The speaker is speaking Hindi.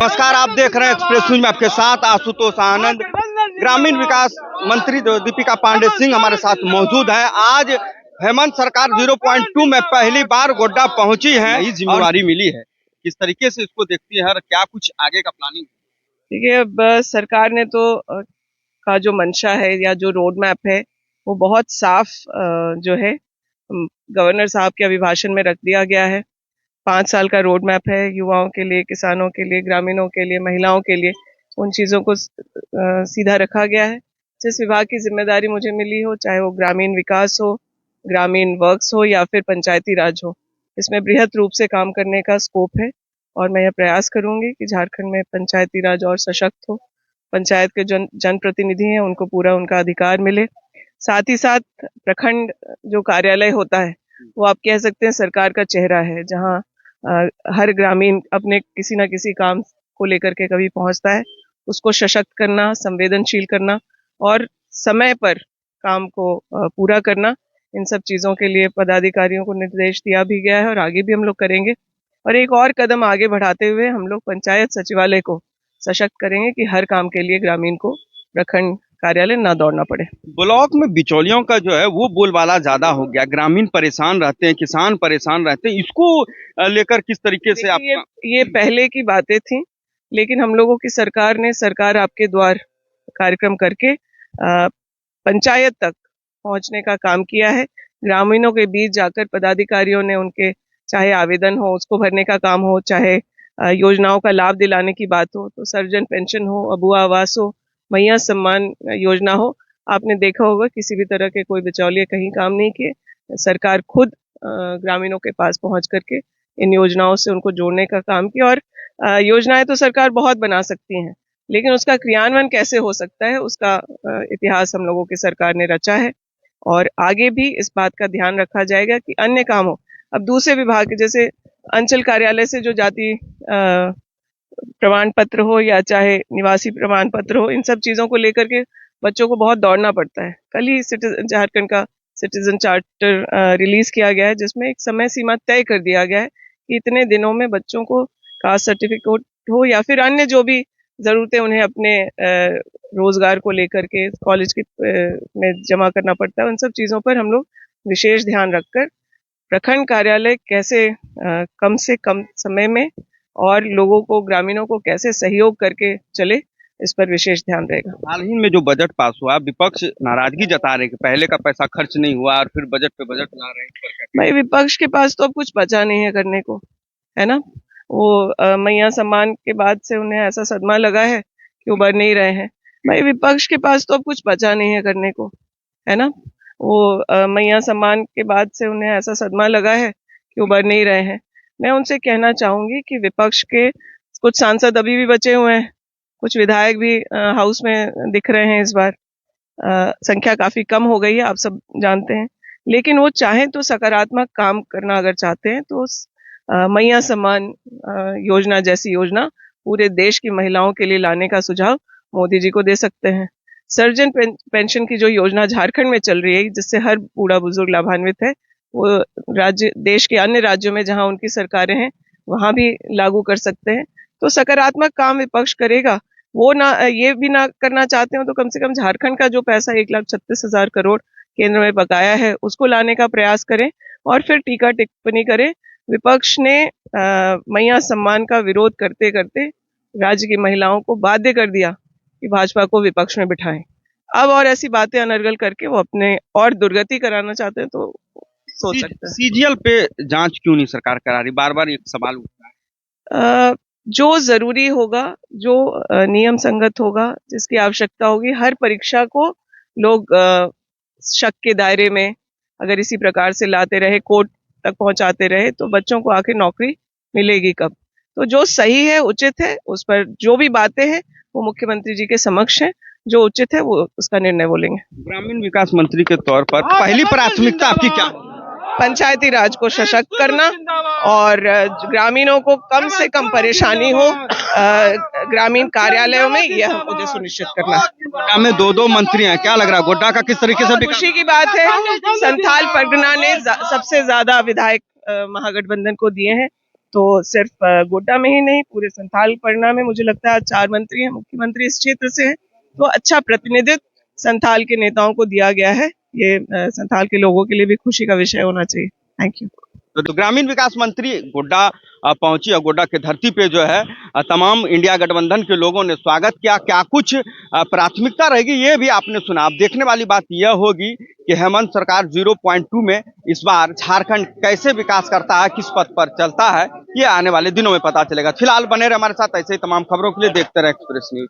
नमस्कार, आप देख रहे हैं एक्सप्रेस न्यूज में आपके साथ आशुतोष आनंद। ग्रामीण विकास मंत्री जो दीपिका पांडे सिंह हमारे साथ मौजूद है। आज हेमंत सरकार 0.2 में पहली बार गोड्डा पहुंची है, नई जिम्मेवारी मिली है। किस तरीके से इसको देखती है और क्या कुछ आगे का प्लानिंग? देखिए, अब सरकार ने तो का जो मंशा है या जो रोड मैप है वो बहुत साफ जो है गवर्नर साहब के अभिभाषण में रख दिया गया है। 5 साल का रोड मैप है, युवाओं के लिए, किसानों के लिए, ग्रामीणों के लिए, महिलाओं के लिए। उन चीज़ों को सीधा रखा गया है। जिस विभाग की जिम्मेदारी मुझे मिली हो, चाहे वो ग्रामीण विकास हो, ग्रामीण वर्क्स हो या फिर पंचायती राज हो, इसमें बृहद रूप से काम करने का स्कोप है। और मैं यह प्रयास करूंगी कि झारखंड में पंचायती राज और सशक्त हो, पंचायत के जनप्रतिनिधि हैं उनको पूरा उनका अधिकार मिले। साथ ही साथ प्रखंड जो कार्यालय होता है वो आप कह सकते हैं सरकार का चेहरा है, जहाँ हर ग्रामीण अपने किसी ना किसी काम को लेकर के कभी पहुंचता है। उसको सशक्त करना, संवेदनशील करना और समय पर काम को पूरा करना, इन सब चीजों के लिए पदाधिकारियों को निर्देश दिया भी गया है और आगे भी हम लोग करेंगे। और एक और कदम आगे बढ़ाते हुए हम लोग पंचायत सचिवालय को सशक्त करेंगे कि हर काम के लिए ग्रामीण को प्रखंड कार्यालय ना दौड़ना पड़े। ब्लॉक में बिचौलियों का जो है वो बोलबाला ज्यादा हो गया, ग्रामीण परेशान रहते हैं, किसान परेशान रहते हैं। इसको लेकर किस तरीके से आप? ये पहले की बातें थी, लेकिन हम लोगों की सरकार ने सरकार आपके द्वार कार्यक्रम करके पंचायत तक पहुंचने का काम किया है। ग्रामीणों के बीच जाकर पदाधिकारियों ने उनके चाहे आवेदन हो उसको भरने का काम हो, चाहे योजनाओं का लाभ दिलाने की बात हो, तो सर्जन पेंशन हो, अबुआ आवास हो, मैया सम्मान योजना हो, आपने देखा होगा किसी भी तरह के कोई बिचौलिए कहीं काम नहीं किए। सरकार खुद ग्रामीणों के पास पहुंच करके इन योजनाओं से उनको जोड़ने का काम किया। और योजनाएं तो सरकार बहुत बना सकती हैं, लेकिन उसका क्रियान्वयन कैसे हो सकता है उसका इतिहास हम लोगों की सरकार ने रचा है। और आगे भी इस बात का ध्यान रखा जाएगा कि अन्य कामों, अब दूसरे विभाग के जैसे अंचल कार्यालय से जो जाति प्रमाण पत्र हो या चाहे निवासी प्रमाण पत्र हो, इन सब चीजों को लेकर के बच्चों को बहुत दौड़ना पड़ता है। कल ही झारखंड का सिटीजन चार्टर रिलीज किया गया है, जिसमें एक समय सीमा तय कर दिया गया है कि इतने दिनों में बच्चों को कास्ट सर्टिफिकेट हो या फिर अन्य जो भी जरूरतें उन्हें अपने रोजगार को लेकर के कॉलेज के में जमा करना पड़ता है, उन सब चीजों पर हम लोग विशेष ध्यान रखकर प्रखंड कार्यालय कैसे कम से कम समय में और लोगों को, ग्रामीणों को कैसे सहयोग करके चले, इस पर विशेष ध्यान रहेगा। हाल ही में जो बजट पास हुआ, विपक्ष नाराजगी जता रहे कि पहले का पैसा खर्च नहीं हुआ और फिर बजट पे बजट ला रहे हैं। भाई, विपक्ष के पास तो अब कुछ बचा नहीं है करने को, है ना। वो मैया सम्मान के बाद से उन्हें ऐसा सदमा लगा है कि उबर नहीं रहे हैं। भाई, विपक्ष के पास तो अब कुछ बचा नहीं है करने को, है ना। वो मैया सम्मान के बाद से उन्हें ऐसा सदमा लगा है कि उबर नहीं रहे हैं। मैं उनसे कहना चाहूंगी कि विपक्ष के कुछ सांसद अभी भी बचे हुए हैं, कुछ विधायक भी हाउस में दिख रहे हैं। इस बार संख्या काफी कम हो गई है, आप सब जानते हैं। लेकिन वो चाहे तो सकारात्मक काम करना अगर चाहते हैं तो मैया सम्मान योजना जैसी योजना पूरे देश की महिलाओं के लिए लाने का सुझाव मोदी जी को दे सकते हैं। सर्जन पेंशन की जो योजना झारखंड में चल रही है, जिससे हर बूढ़ा बुजुर्ग लाभान्वित है, वो राज्य, देश के अन्य राज्यों में जहां उनकी सरकारें हैं वहां भी लागू कर सकते हैं। तो सकारात्मक काम विपक्ष करेगा। वो ना ये भी ना करना चाहते हो तो कम से कम झारखंड का जो पैसा 1,36,000 करोड़ केंद्र में बकाया है उसको लाने का प्रयास करें और फिर टीका टिप्पणी करें। विपक्ष ने मैया सम्मान का विरोध करते करते राज्य की महिलाओं को बाध्य कर दिया कि भाजपा को विपक्ष में बिठाएं। अब और ऐसी बातें अनर्गल करके वो अपने और दुर्गति कराना चाहते हैं तो सोच सकते हैं। सीजीएल पे जांच क्यों नहीं सरकार करा रही? बार बार एक सवाल उठता है। जो जरूरी होगा, जो नियम संगत होगा, जिसकी आवश्यकता होगी, हर परीक्षा को लोग शक के दायरे में अगर इसी प्रकार से लाते रहे, कोर्ट तक पहुंचाते रहे, तो बच्चों को आखिर नौकरी मिलेगी कब? तो जो सही है, उचित है, उस पर जो भी बातें हैं वो मुख्यमंत्री जी के समक्ष है। जो उचित है वो उसका निर्णय बोलेंगे। ग्रामीण विकास मंत्री के तौर पर पहली प्राथमिकता आपकी क्या? पंचायती राज को सशक्त करना और ग्रामीणों को कम से कम परेशानी हो ग्रामीण कार्यालयों में, यह मुझे सुनिश्चित करना। गोड्डा में दो मंत्री हैं, क्या लग रहा है गोड्डा का किस तरीके से? खुशी की बात है, संथाल परगना ने सबसे ज्यादा विधायक महागठबंधन को दिए हैं। तो सिर्फ गोड्डा में ही नहीं, पूरे संथाल परगना में मुझे लगता है 4 मंत्री हैं, मुख्यमंत्री इस क्षेत्र से हैं। तो अच्छा प्रतिनिधित्व संथाल के नेताओं को दिया गया है। ये संथाल के लोगों के लिए भी खुशी का विषय होना चाहिए। Thank you. तो ग्रामीण विकास मंत्री गोड्डा पहुंची और गोड्डा की धरती पे जो है तमाम इंडिया गठबंधन के लोगों ने स्वागत किया। क्या कुछ प्राथमिकता रहेगी ये भी आपने सुना। अब देखने वाली बात यह होगी कि हेमंत सरकार 0.2 में इस बार झारखंड कैसे विकास करता है, किस पथ पर चलता है, ये आने वाले दिनों में पता चलेगा। फिलहाल बने रहे हमारे साथ, ऐसे ही तमाम खबरों के लिए देखते रहे एक्सप्रेस न्यूज।